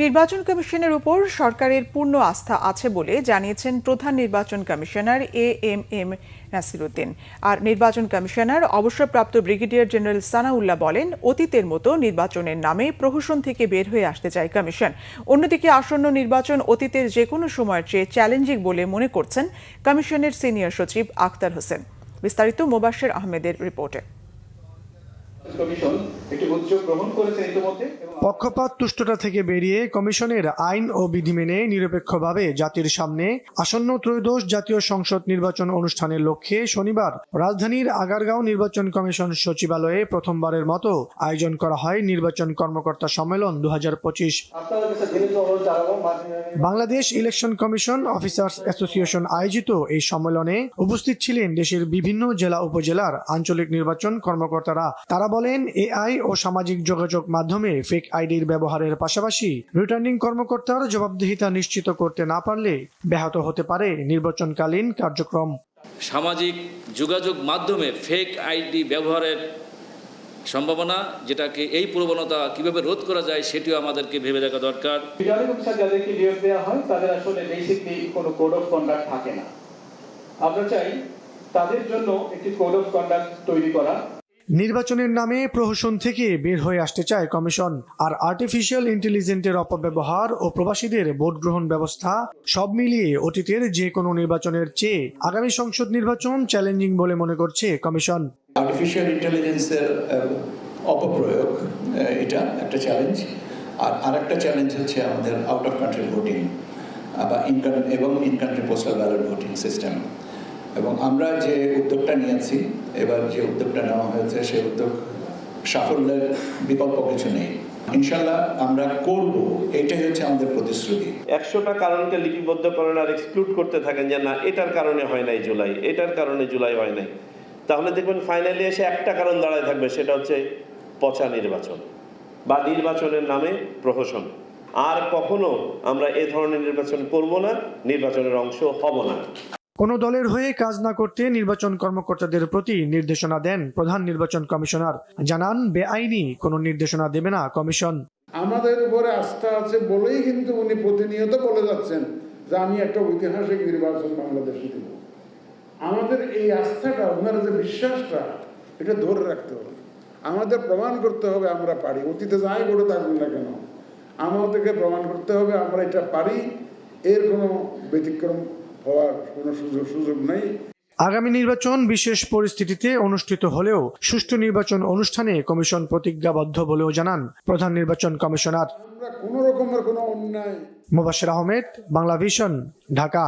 নির্বাচন কমিশনের উপর সরকারের পূর্ণ আস্থা আছে বলে জানিয়েছেন প্রধান নির্বাচন কমিশনার এএমএম নাসিরউদ্দিন। আর নির্বাচন কমিশনার অবসরপ্রাপ্ত ব্রিগেডিয়ার জেনারেল সানাউল্লাহ বলেন, অতীতের মতো নির্বাচনের নামে প্রহসন থেকে বের হয়ে আসতে চায় কমিশন। অন্যদিকে আসন্ন নির্বাচন অতীতের যে কোনো সময়ের চেয়ে চ্যালেঞ্জিং বলে মনে করছেন কমিশনের সিনিয়র সচিব আখতার হোসেন। বিস্তারিত মোবাশ্বের আহমেদের রিপোর্টে। পক্ষপাত তুষ্টতা থেকে বেরিয়ে কমিশনের আইন ও বিধি মেনে নিরপেক্ষভাবে জাতির সামনে আসন্ন ত্রয়োদশ জাতীয় সংসদ নির্বাচন অনুষ্ঠানের লক্ষ্যে শনিবার রাজধানীর আগারগাঁও নির্বাচন কমিশন সচিবালয়ে প্রথমবারের মতো আয়োজন করা হয় নির্বাচন কর্মকর্তা সম্মেলন 2025। Bangladesh election commission officers association আয়োজিত এই সম্মেলনে উপস্থিত ছিলেন দেশের বিভিন্ন জেলা উপজেলার আঞ্চলিক নির্বাচন কর্মকর্তারা। তারা বলেন, এআই ও সামাজিক যোগাযোগ মাধ্যমে ফেক আইডির ব্যবহারের পাশাপাশি রিটার্নিং কর্মকর্তার জবাবদিহিতা নিশ্চিত করতে না পারলে ব্যাহত হতে পারে নির্বাচনকালীন কার্যক্রম। সামাজিক যোগাযোগ মাধ্যমে ফেক আইডি ব্যবহারের সম্ভাবনা, যেটাকে এই প্রবণতা কিভাবে রোধ করা যায় সেটিও আমাদেরকে ভেবে দেখা দরকার। যাদেরকে নিয়োগ দেওয়া হয় তাদের আসলে বেসিকলি কোনো কোড অফ কন্ডাক্ট থাকে না। আমরা চাই তাদের জন্য একটি কোড অফ কন্ডাক্ট তৈরি করা। নির্বাচনের নামে প্রহসন থেকে বের হয়ে আসতে চায় কমিশন। আর আর্টিফিশিয়াল ইন্টেলিজেন্সের অপব্যবহার ও প্রবাসীদের ভোট গ্রহণ ব্যবস্থা সব মিলিয়ে অতীতের যে কোনো নির্বাচনের চেয়ে আগামী সংসদ নির্বাচন চ্যালেঞ্জিং বলে মনে করছে কমিশন। আর্টিফিশিয়াল ইন্টেলিজেন্সের অপপ্রয়োগ, এটা একটা চ্যালেঞ্জ। আর আরেকটা চ্যালেঞ্জ হচ্ছে আমাদের আউট অফ কান্ট্রি ভোটিং বা in country postal ballot voting system. এবং আমরা যে উদ্যোগটা নিয়েছি, এবার যে উদ্যোগটা নেওয়া হয়েছে, সেই উদ্যোগ সাফল্যের বিকল্প কিছু নেই। ইনশাল্লাহ আমরা করব, এটাই হচ্ছে আমাদের প্রতিশ্রুতি। 100টা কারণকে লিপিবদ্ধ করেন আর এক্সক্লুড করতে থাকেন যে না এটার কারণে হয় নাই জুলাই, এটার কারণে জুলাই হয় নাই, তাহলে দেখবেন ফাইনালি এসে একটা কারণ দাঁড়ায় থাকবে, সেটা হচ্ছে পচা নির্বাচন বা নির্বাচনের নামে প্রহসন। আর কখনো আমরা এ ধরনের নির্বাচন করব না, নির্বাচনের অংশ হব না। কোনো দলের হয়ে কাজ না করতে নির্বাচন কর্মকর্তাদের প্রতি নির্দেশনা দেন প্রধান নির্বাচন কমিশনার। জানান, বেআইনি কোনো নির্দেশনা দেবে না কমিশন। আমাদের উপরে আস্থা আছে বলেই কিন্তু উনি প্রতিনিয়ত বলে যাচ্ছেন যে আমি একটা ঐতিহাসিক নির্বাচন বাংলাদেশে দেব। আমাদের এই আস্থাটা, ওনার যে বিশ্বাসটা, এটা ধরে রাখতে হবে। আমাদের প্রমাণ করতে হবে আমরা পারি। অতীতে যাই করে থাকুন না কেন, আমাদেরকে প্রমাণ করতে হবে আমরা এটা পারি। এর কোনো ব্যতিক্রম হওয়ার কোনো সুযোগ নেই। আগামী নির্বাচন বিশেষ পরিস্থিতিতে অনুষ্ঠিত হলেও সুষ্ঠু নির্বাচন অনুষ্ঠানে কমিশন প্রতিজ্ঞাবদ্ধ বলেও জানান প্রধান নির্বাচন কমিশনার। আমরা কোনো রকমের কোনো অন্যায়। মোবাশ্বের আহমেদ, বাংলা ভিশন, ঢাকা।